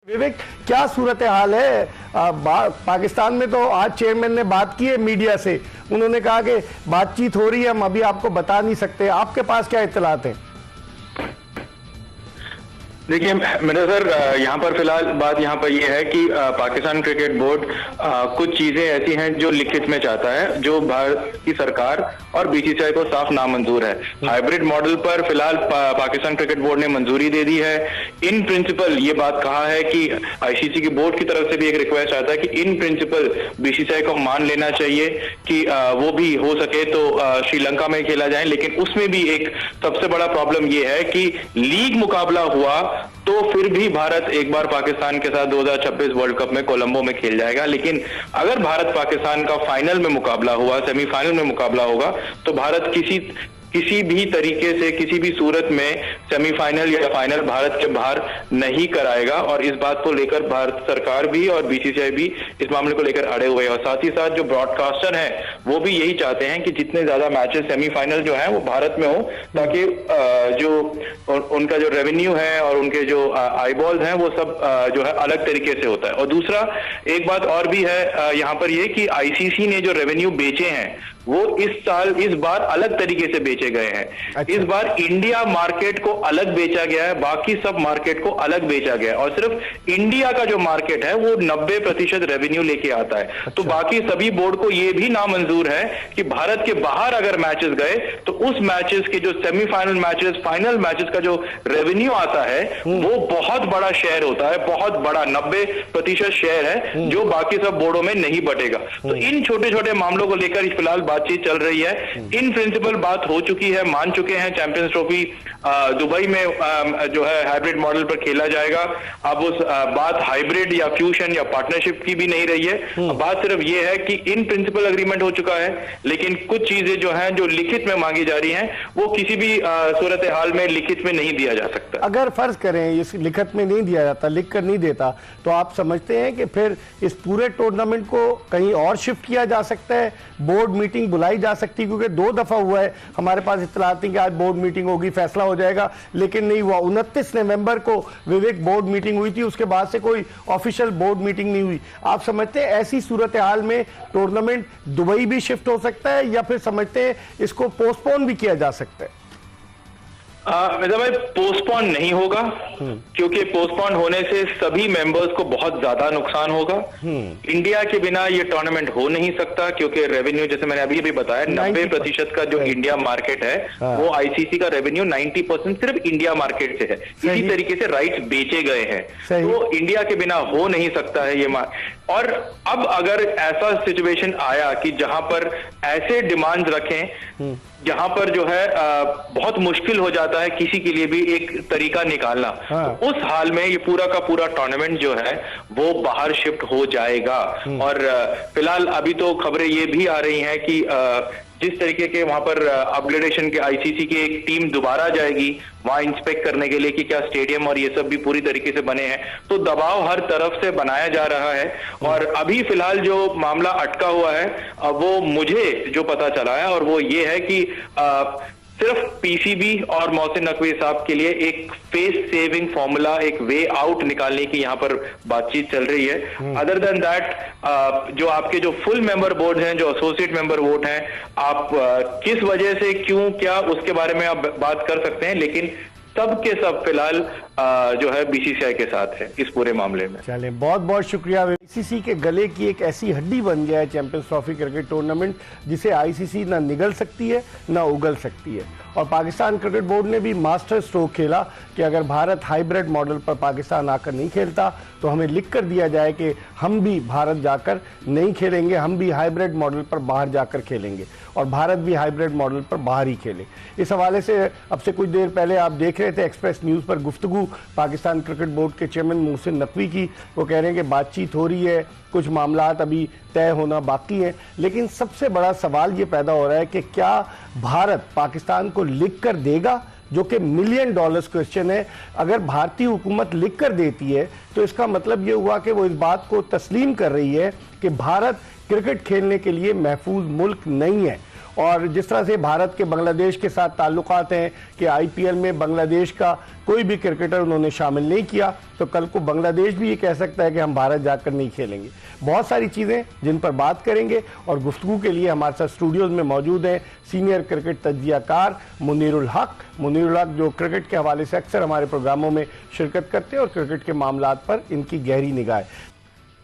विवेक, क्या सूरत हाल है पाकिस्तान में? तो आज चेयरमैन ने बात की है मीडिया से, उन्होंने कहा कि बातचीत हो रही है, हम अभी आपको बता नहीं सकते। आपके पास क्या इत्तलात है? देखिए मेरा सर, यहाँ पर फिलहाल बात यहाँ पर ये है कि पाकिस्तान क्रिकेट बोर्ड कुछ चीजें ऐसी हैं जो लिखित में चाहता है, जो भारत की सरकार और बीसीसीआई को साफ नामंजूर है। हाइब्रिड मॉडल पर फिलहाल पाकिस्तान क्रिकेट बोर्ड ने मंजूरी दे दी है। इन प्रिंसिपल ये बात कहा है कि आईसीसी की बोर्ड की तरफ से भी एक रिक्वेस्ट आता है कि इन प्रिंसिपल बीसीसीआई को मान लेना चाहिए कि वो भी हो सके तो श्रीलंका में खेला जाए। लेकिन उसमें भी एक सबसे बड़ा प्रॉब्लम ये है कि लीग मुकाबला हुआ तो फिर भी भारत एक बार पाकिस्तान के साथ 2026 वर्ल्ड कप में कोलंबो में खेल जाएगा। लेकिन अगर भारत पाकिस्तान का फाइनल में मुकाबला हुआ, सेमीफाइनल में मुकाबला होगा, तो भारत किसी भी तरीके से किसी भी सूरत में सेमीफाइनल या फाइनल भारत के बाहर नहीं कराएगा। और इस बात को लेकर भारत सरकार भी और बीसीसीआई भी इस मामले को लेकर अड़े हुए हैं। और साथ ही साथ जो ब्रॉडकास्टर हैं वो भी यही चाहते हैं कि जितने ज्यादा मैचेस सेमीफाइनल जो है वो भारत में हो, ताकि जो उनका जो रेवेन्यू है और उनके जो आईबॉल्स हैं वो सब जो है अलग तरीके से होता है। और दूसरा एक बात और भी है यहाँ पर ये कि आईसीसी ने जो रेवेन्यू बेचे हैं वो इस बार अलग तरीके से बेचे गए हैं। अच्छा। इस बार इंडिया मार्केट को अलग बेचा गया है, बाकी सब मार्केट को अलग बेचा गया है। और सिर्फ इंडिया का जो मार्केट है वो 90% रेवेन्यू लेके आता है। अच्छा। तो बाकी सभी बोर्ड को ये भी नामंजूर है कि भारत के बाहर अगर मैचेस गए तो उस मैचेस के जो सेमीफाइनल मैचेस, फाइनल मैचेस का जो रेवेन्यू आता है वो बहुत बड़ा शेयर होता है, बहुत बड़ा 90% शेयर है, जो बाकी सब बोर्डों में नहीं बटेगा। तो इन छोटे छोटे मामलों को लेकर फिलहाल बातचीत चल रही है। इन प्रिंसिपल बात हो चुकी है, मान चुके हैं। चैंपियंस ट्रॉफी दुबई में जो है हाइब्रिड मॉडल पर खेला जाएगा। अब उस बात हाइब्रिड या फ्यूजन या पार्टनरशिप की भी नहीं रही है। बात सिर्फ ये है कि इन प्रिंसिपल एग्रीमेंट हो चुका है, लेकिन कुछ चीजें जो हैं जो लिखित में मांगी जा रही हैं वो किसी भी सूरत हाल में लिखित में नहीं दिया जा सकता। अगर फर्ज करें इस लिखित में नहीं दिया जाता, लिख कर नहीं देता, तो आप समझते हैं कि फिर इस पूरे टूर्नामेंट को कहीं और शिफ्ट किया जा सकता है, बोर्ड मीटिंग बुलाई जा सकती है? क्योंकि 2 दफा हुआ है, हमारे पास इत्तलात थी कि आज बोर्ड मीटिंग होगी, फैसला हो जाएगा, लेकिन नहीं हुआ। 29 नवंबर को विवेक बोर्ड मीटिंग हुई थी, उसके बाद से कोई ऑफिशियल बोर्ड मीटिंग नहीं हुई। आप समझते हैं ऐसी सूरत हाल में टूर्नामेंट दुबई भी शिफ्ट हो सकता है, या फिर समझते हैं इसको पोस्टपोन भी किया जा सकता है? मेरा भाई, पोस्टपोन नहीं होगा, क्योंकि पोस्टपोन होने से सभी मेंबर्स को बहुत ज्यादा नुकसान होगा। इंडिया के बिना ये टूर्नामेंट हो नहीं सकता, क्योंकि रेवेन्यू जैसे मैंने अभी भी बताया 90% का जो इंडिया मार्केट है वो आईसीसी का रेवेन्यू 90% सिर्फ इंडिया मार्केट से है। इसी तरीके से राइट्स बेचे गए हैं, तो इंडिया के बिना हो नहीं सकता है ये। और अब अगर ऐसा सिचुएशन आया कि जहां पर ऐसे डिमांड्स रखें जहां पर जो है बहुत मुश्किल हो जाता है किसी के लिए भी एक तरीका निकालना, तो उस हाल में ये पूरा का पूरा टूर्नामेंट जो है वो बाहर शिफ्ट हो जाएगा। और फिलहाल अभी तो खबरें ये भी आ रही हैं कि जिस तरीके के वहां पर अपग्रेडेशन के आईसीसी की एक टीम दोबारा जाएगी वहां इंस्पेक्ट करने के लिए कि क्या स्टेडियम और ये सब भी पूरी तरीके से बने हैं, तो दबाव हर तरफ से बनाया जा रहा है। और अभी फिलहाल जो मामला अटका हुआ है वो मुझे जो पता चला है, और वो ये है कि सिर्फ पीसीबी और मोहसिन नकवी साहब के लिए एक फेस सेविंग फॉर्मूला, एक वे आउट निकालने की यहाँ पर बातचीत चल रही है। अदर देन दैट जो आपके जो फुल मेंबर बोर्ड हैं, जो एसोसिएट मेंबर वोट हैं, आप किस वजह से, क्यों, क्या, उसके बारे में आप बात कर सकते हैं, लेकिन सब के सब फिलहाल जो है बीसीसीआई के साथ है इस पूरे मामले में। चले, बहुत बहुत शुक्रिया। आईसीसी के गले की एक ऐसी हड्डी बन गया है चैंपियंस ट्रॉफी क्रिकेट टूर्नामेंट, जिसे आईसीसी ना निगल सकती है ना उगल सकती है। और पाकिस्तान क्रिकेट बोर्ड ने भी मास्टर स्ट्रोक खेला कि अगर भारत हाइब्रिड मॉडल पर पाकिस्तान आकर नहीं खेलता तो हमें लिख कर दिया जाए कि हम भी भारत जाकर नहीं खेलेंगे, हम भी हाइब्रिड मॉडल पर बाहर जाकर खेलेंगे और भारत भी हाइब्रिड मॉडल पर बाहर ही खेले। इस हवाले से अब से कुछ देर पहले आप देख रहे थे एक्सप्रेस न्यूज़ पर गुफ्तगू पाकिस्तान क्रिकेट बोर्ड के चेयरमैन मोहसिन नकवी की। वो कह रहे हैं कि बातचीत हो रही है, कुछ मामलात अभी तय होना बाकी है, लेकिन सबसे बड़ा सवाल ये पैदा हो रहा है कि क्या भारत पाकिस्तान को लिख कर देगा, जो कि $1 मिलियन क्वेश्चन है। अगर भारतीय हुकूमत लिख कर देती है तो इसका मतलब ये हुआ कि वो इस बात को तस्लीम कर रही है कि भारत क्रिकेट खेलने के लिए महफूज मुल्क नहीं है। और जिस तरह से भारत के बांग्लादेश के साथ ताल्लुकात हैं कि आईपीएल में बांग्लादेश का कोई भी क्रिकेटर उन्होंने शामिल नहीं किया, तो कल को बांग्लादेश भी ये कह सकता है कि हम भारत जाकर नहीं खेलेंगे। बहुत सारी चीज़ें जिन पर बात करेंगे, और गुफ्तगू के लिए हमारे साथ स्टूडियोज में मौजूद हैं सीनियर क्रिकेट तज्जियाकार मुनीरुल हक जो क्रिकेट के हवाले से अक्सर हमारे प्रोग्रामों में शिरकत करते हैं और क्रिकेट के मामलात पर इनकी गहरी निगाह है।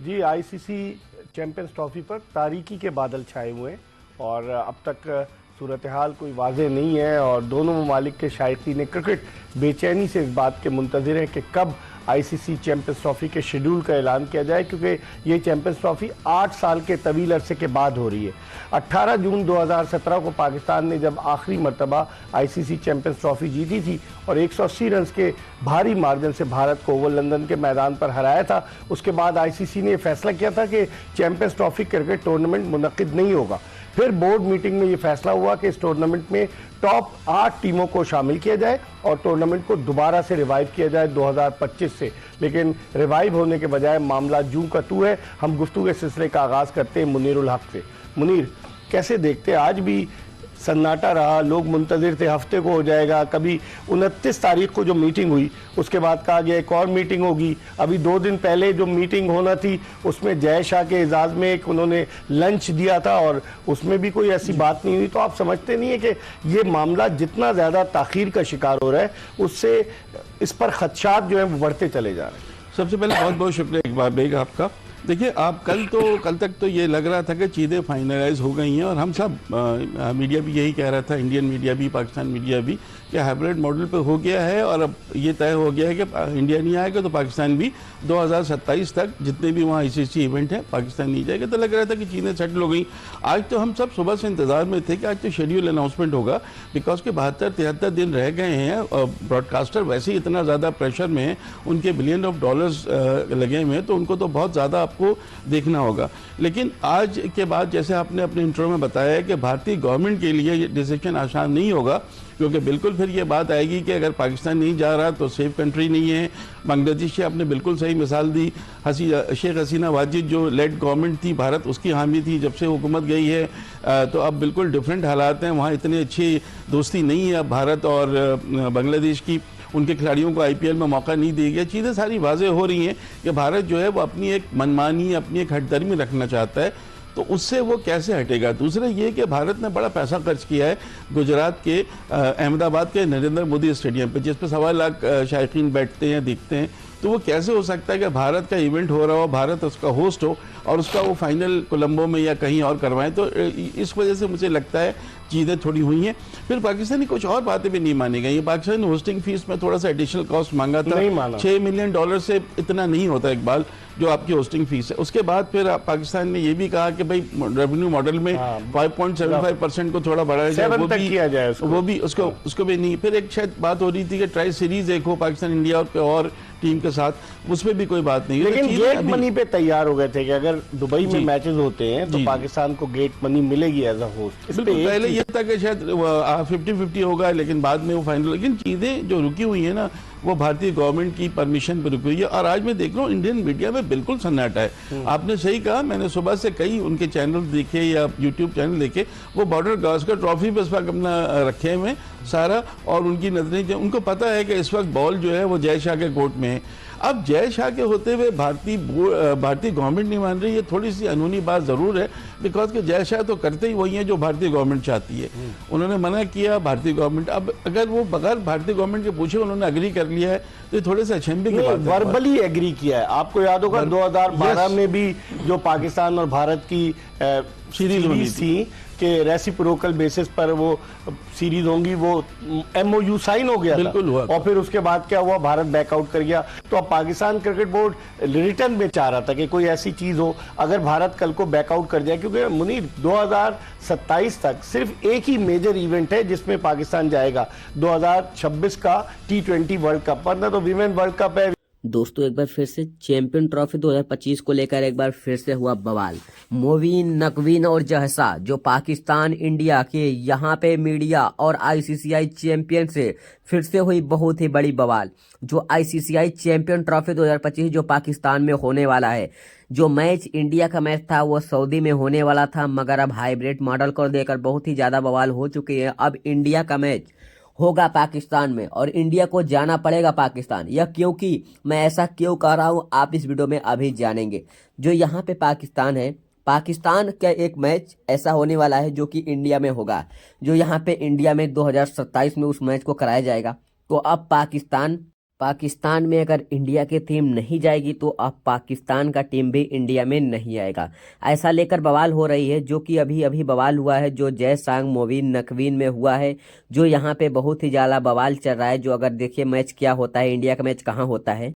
जी, आईसीसी चैंपियंस ट्रॉफी पर तारीकी के बादल छाए हुए हैं और अब तक सूरत हाल कोई वाज़ेह नहीं है और दोनों ममालिक के शायकीन क्रिकेट बेचैनी से इस बात के मुंतज़िर हैं कि कब आईसीसी चैंपियंस ट्रॉफी के शेड्यूल का ऐलान किया जाए, क्योंकि ये चैंपियंस ट्रॉफी 8 साल के तवील अरसे के बाद हो रही है। 18 जून 2017 को पाकिस्तान ने जब आखिरी मरतबा आईसीसी चैंपियंस ट्रॉफी जीती थी और 180 रन के भारी मार्जिन से भारत को ओवल लंदन के मैदान पर हराया था, उसके बाद आईसीसी ने फैसला किया था कि चैंपियंस ट्रॉफी क्रिकेट टूर्नामेंट मुनक्किद नहीं होगा। फिर बोर्ड मीटिंग में ये फैसला हुआ कि इस टूर्नामेंट में टॉप 8 टीमों को शामिल किया जाए और टूर्नामेंट को दोबारा से रिवाइव किया जाए 2025 से। लेकिन रिवाइव होने के बजाय मामला जूं का तू है। हम गुफ्तगू के सिलसिले का आगाज़ करते हैं मुनीरुल हक से। मुनीर, कैसे देखते हैं, आज भी सन्नाटा रहा, लोग मुंतज़िर थे हफ्ते को हो जाएगा, कभी 29 तारीख को जो मीटिंग हुई उसके बाद कहा गया एक और मीटिंग होगी, अभी 2 दिन पहले जो मीटिंग होना थी उसमें जय शाह के एजाज़ में एक उन्होंने लंच दिया था और उसमें भी कोई ऐसी बात नहीं हुई। तो आप समझते नहीं है कि ये मामला जितना ज़्यादा ताख़ीर का शिकार हो रहा है उससे इस पर खदशात जो है वो बढ़ते चले जा रहे हैं? सबसे पहले बहुत बहुत शुक्रिया इकबाल बेग आपका। देखिए, आप कल तक तो ये लग रहा था कि चीज़ें फाइनलाइज हो गई हैं और हम सब मीडिया भी यही कह रहा था, इंडियन मीडिया भी, पाकिस्तान मीडिया भी, कि हाइब्रिड मॉडल पे हो गया है और अब ये तय हो गया है कि इंडिया नहीं आएगा तो पाकिस्तान भी 2027 तक जितने भी वहाँ आईसीसी इवेंट है पाकिस्तान नहीं जाएगा। तो लग रहा था कि चीज़ें सेटल हो गई। आज तो हम सब सुबह से इंतजार में थे कि आज तो शेड्यूल अनाउंसमेंट होगा, बिकॉज के 72-73 दिन रह गए हैं और ब्रॉडकास्टर वैसे ही इतना ज़्यादा प्रेशर में है, उनके बिलियन ऑफ डॉलर्स लगे हुए हैं, तो उनको तो बहुत ज़्यादा आपको देखना होगा। लेकिन आज के बाद जैसे आपने अपने इंट्रो में बताया है कि भारतीय गवर्नमेंट के लिए ये डिसीजन आसान नहीं होगा, क्योंकि बिल्कुल फिर ये बात आएगी कि अगर पाकिस्तान नहीं जा रहा तो सेफ कंट्री नहीं है। बांग्लादेश की आपने बिल्कुल सही मिसाल दी, शेख हसीना वाजिद जो लेड गवर्नमेंट थी, भारत उसकी हामी थी, जब से हुकूमत गई है तो अब बिल्कुल डिफरेंट हालात हैं, वहाँ इतनी अच्छी दोस्ती नहीं है अब भारत और बांग्लादेश की, उनके खिलाड़ियों को आईपीएल में मौका नहीं दिया गया। चीज़ें सारी वाज़ेह हो रही हैं कि भारत जो है वो अपनी एक मनमानी, अपनी एक हटदर्मी रखना चाहता है, तो उससे वो कैसे हटेगा। दूसरा ये कि भारत ने बड़ा पैसा खर्च किया है गुजरात के अहमदाबाद के नरेंद्र मोदी स्टेडियम पे, जिस पर 1.25 लाख शायकीन बैठते हैं, दिखते हैं, तो वो कैसे हो सकता है कि भारत का इवेंट हो रहा हो, भारत उसका होस्ट हो और उसका वो फाइनल कोलंबो में या कहीं और करवाएं। तो इस वजह से मुझे लगता है चीज़ें थोड़ी हुई हैं। फिर पाकिस्तानी कुछ और बातें भी नहीं मानी गई। पाकिस्तान ने होस्टिंग फीस में थोड़ा सा एडिशनल कॉस्ट मांगा था, $6 मिलियन से इतना नहीं होता इकबाल जो आपकी होस्टिंग फीस है। उसके बाद फिर पाकिस्तान ने ये भी कहा कि भाई रेवेन्यू मॉडल में 5.75% को थोड़ा बढ़ाया जाए, वो भी उसको भी नहीं। फिर एक शायद बात हो रही थी कि ट्राई सीरीज एक हो पाकिस्तान इंडिया और टीम के साथ, उसमें भी कोई बात नहीं। लेकिन गेट मनी पे तैयार हो गए थे कि अगर दुबई में मैचेस होते हैं तो पाकिस्तान को गेट मनी मिलेगी एज अ होस्ट। बिल्कुल, पहले ये था कि शायद 50-50 होगा, लेकिन बाद में वो फाइनल। लेकिन चीज़ें जो रुकी हुई है ना, वो भारतीय गवर्नमेंट की परमिशन पर रुकी हुई है। और आज मैं देख रहा हूँ इंडियन मीडिया में बिल्कुल सन्नाटा है। आपने सही कहा, मैंने सुबह से कई उनके चैनल देखे या यूट्यूब चैनल देखे, वो बॉर्डर गावस्कर ट्रॉफी पे इस वक्त अपना रखे हुए सारा, और उनकी नजरें, उनको पता है कि इस वक्त बॉल जो है वो जय शाह के कोर्ट में है। अब जय शाह के होते हुए भारतीय गवर्नमेंट नहीं मान रही, ये थोड़ी सी अनहोनी बात ज़रूर है, बिकॉज के जय शाह तो करते ही वही हैं जो भारतीय गवर्नमेंट चाहती है। उन्होंने मना किया भारतीय गवर्नमेंट, अब अगर वो बगैर भारतीय गवर्नमेंट के पूछे उन्होंने एग्री कर लिया है, तो ये थोड़े से अचंभे की बात है। वर्बली एग्री किया है। आपको याद होगा 2012 में भी जो पाकिस्तान और भारत की सीरीज थी कि रेसिप्रोकल बेसिस पर वो सीरीज होंगी, वो MOU साइन हो गया था हुआ। और फिर उसके बाद क्या हुआ, भारत बैकआउट कर गया। तो अब पाकिस्तान क्रिकेट बोर्ड रिटर्न में चाह रहा था कि कोई ऐसी चीज हो अगर भारत कल को बैकआउट कर जाए, क्योंकि मुनीर 2027 तक सिर्फ एक ही मेजर इवेंट है जिसमें पाकिस्तान जाएगा, 2026 का T20 वर्ल्ड कप, वरना तो विमेन वर्ल्ड कप है, दोस्तों एक बार फिर से चैंपियन ट्रॉफी 2025 को लेकर एक बार फिर से हुआ बवाल। मोवीन, नकवीन और जहसा जो पाकिस्तान इंडिया के यहाँ पे मीडिया और आईसीसीआई चैंपियन से फिर से हुई बहुत ही बड़ी बवाल। जो आईसीसीआई चैंपियन ट्रॉफी 2025 जो पाकिस्तान में होने वाला है, जो मैच इंडिया का मैच था वो सऊदी में होने वाला था, मगर अब हाइब्रिड मॉडल को देकर बहुत ही ज़्यादा बवाल हो चुकी है। अब इंडिया का मैच होगा पाकिस्तान में और इंडिया को जाना पड़ेगा पाकिस्तान। यह क्योंकि मैं ऐसा क्यों कह रहा हूँ आप इस वीडियो में अभी जानेंगे। जो यहाँ पे पाकिस्तान है, पाकिस्तान का एक मैच ऐसा होने वाला है जो कि इंडिया में होगा, जो यहाँ पे इंडिया में 2027 में उस मैच को कराया जाएगा। तो अब पाकिस्तान में अगर इंडिया की टीम नहीं जाएगी तो अब पाकिस्तान का टीम भी इंडिया में नहीं आएगा। ऐसा लेकर बवाल हो रही है, जो कि अभी अभी बवाल हुआ है जो जयसांग, मोवीन, नकवीन में हुआ है, जो यहाँ पे बहुत ही ज़्यादा बवाल चल रहा है। जो अगर देखिए मैच क्या होता है, इंडिया का मैच कहाँ होता है।